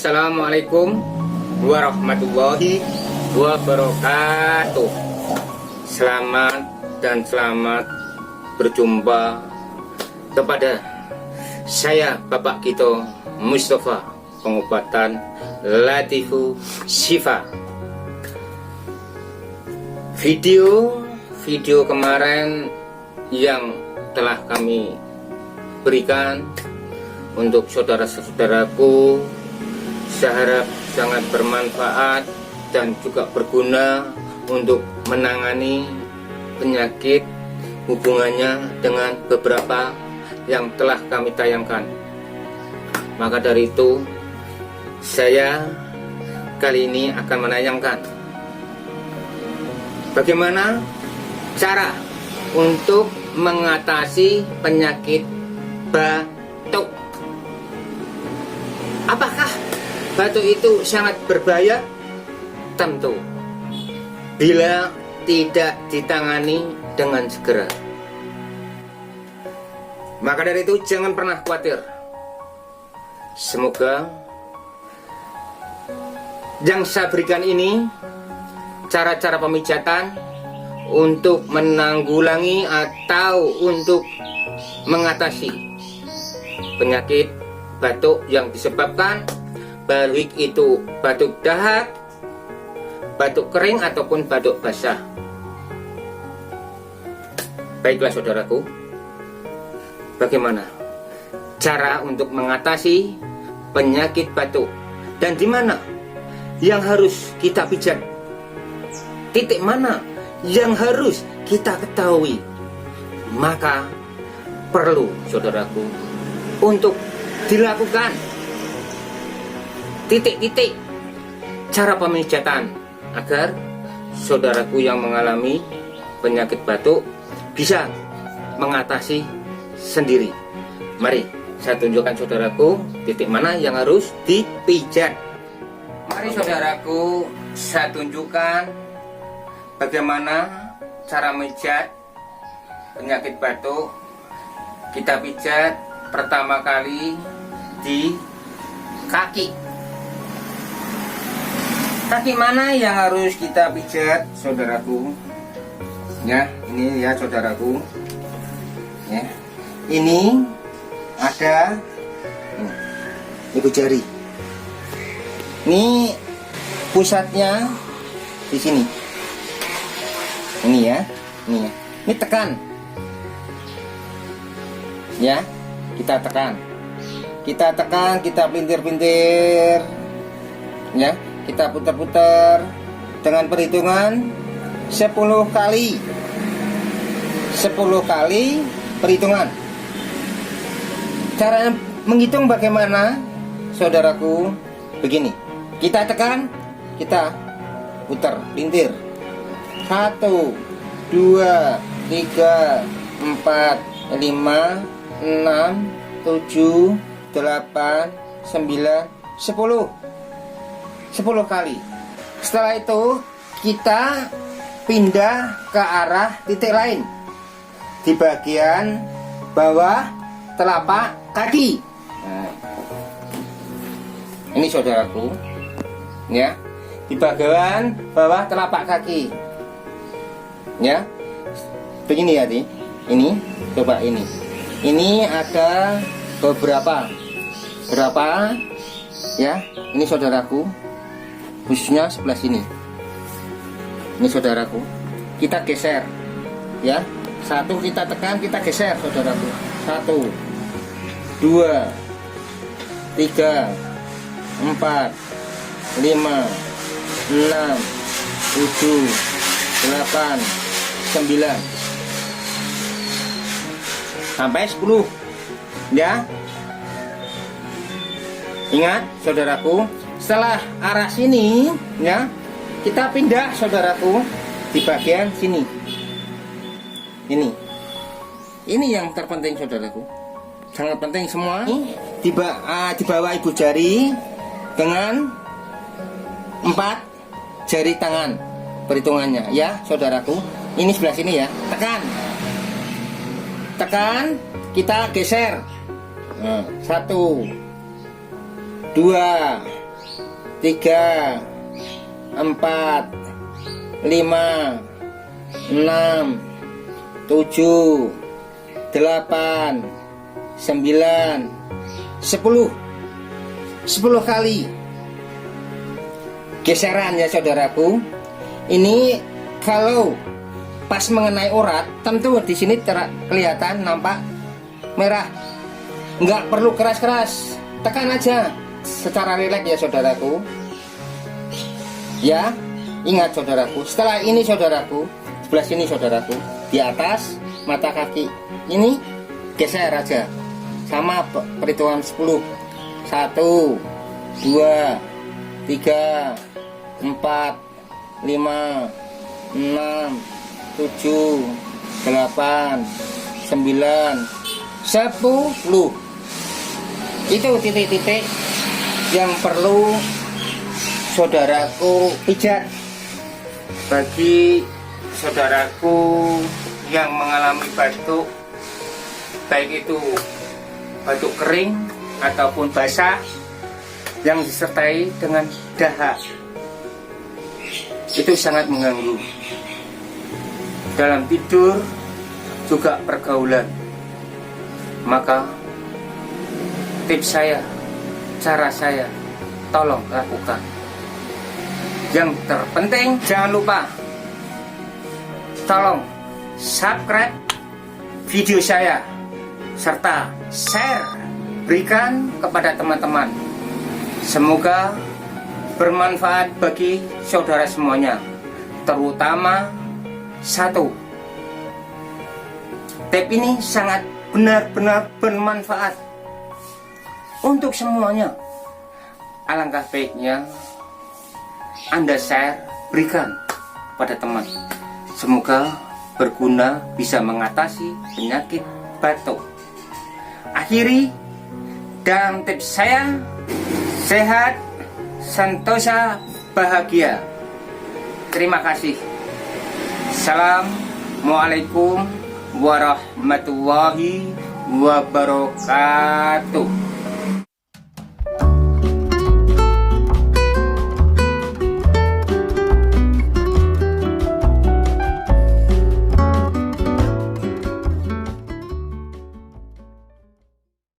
Assalamualaikum warahmatullahi wabarakatuh. Selamat berjumpa kepada saya Bapak Gito Mustafa, pengobatan Latifu Syifa. Video kemarin yang telah kami berikan untuk saudara-saudaraku, saya harap sangat bermanfaat dan juga berguna untuk menangani penyakit hubungannya dengan beberapa yang telah kami tayangkan. Maka dari itu, saya kali ini akan menayangkan bagaimana cara untuk mengatasi penyakit batuk. Apakah batuk itu sangat berbahaya? Tentu, bila tidak ditangani dengan segera. Maka dari itu jangan pernah khawatir. Semoga yang saya berikan ini cara-cara pemijatan untuk menanggulangi atau untuk mengatasi penyakit batuk yang disebabkan baik itu batuk dahak, batuk kering ataupun batuk basah. Baiklah saudaraku, bagaimana cara untuk mengatasi penyakit batuk dan di mana yang harus kita pijat? Titik mana yang harus kita ketahui? Maka perlu saudaraku untuk dilakukan titik-titik cara pemijatan agar saudaraku yang mengalami penyakit batuk bisa mengatasi sendiri. Mari saya tunjukkan saudaraku titik mana yang harus dipijat. Mari saudaraku, saya tunjukkan bagaimana cara memijat penyakit batuk. Kita pijat pertama kali di kaki. Kaki mana yang harus kita pijat saudaraku? Ya, ini ya saudaraku. Ya. Ini ada ibu jari. Ini pusatnya di sini. Ini ya, ini ya. Ini tekan. Ya, kita tekan. Kita pelintir-pelintir. Ya, kita putar-putar dengan perhitungan 10 kali. 10 kali perhitungan. Cara menghitung bagaimana? Saudaraku, begini. Kita tekan, kita putar, pelintir. 1, 2, 3, 4, 5, 6, 7, 8, 9, 10. 10 kali. Setelah itu kita pindah ke arah titik lain di bagian bawah telapak kaki. Nah, ini saudaraku, ya, di bagian bawah telapak kaki. Ya, begini ya, ini coba ini. Ini ada berapa ya, ini saudaraku, khususnya sebelah sini. Ini saudaraku, kita geser ya. 1 kita tekan, kita geser saudaraku. 1, 2, 3, 4, 5, 6, 7, 8, 9 sampai 10 ya. Ingat saudaraku, setelah arah sini ya, kita pindah saudaraku di bagian sini. Ini yang terpenting saudaraku, sangat penting semua. Di bawah ibu jari dengan 4 jari tangan perhitungannya ya saudaraku. Ini sebelah sini ya, tekan, kita geser. 1, 2, 3, 4, 5, 6, 7, 8, 9, 10 kali geseran ya saudaraku. Ini kalau pas mengenai urat, tentu di sini kelihatan nampak merah. Nggak perlu keras-keras, tekan aja secara rileks ya saudaraku. Ya, ingat saudaraku. Setelah ini saudaraku, sebelah sini saudaraku, di atas mata kaki ini geser aja, sama perhitungan 10. 1, 2, 3, 4, 5, 6, 7, 8, 9, 10. Itu titik-titik yang perlu saudaraku pijat. Bagi saudaraku yang mengalami batuk, baik itu batuk kering ataupun basah yang disertai dengan dahak, itu sangat mengganggu dalam tidur juga pergaulan. Maka tips saya, cara saya, tolong lakukan. Yang terpenting jangan lupa tolong subscribe video saya serta share, berikan kepada teman-teman. Semoga bermanfaat bagi saudara semuanya. Terutama satu, tip ini sangat benar-benar bermanfaat untuk semuanya. Alangkah baiknya Anda share, berikan pada teman. Semoga berguna, bisa mengatasi penyakit batuk. Akhiri dalam tips saya, sehat, sentosa, bahagia. Terima kasih. Assalamualaikum warahmatullahi wabarakatuh.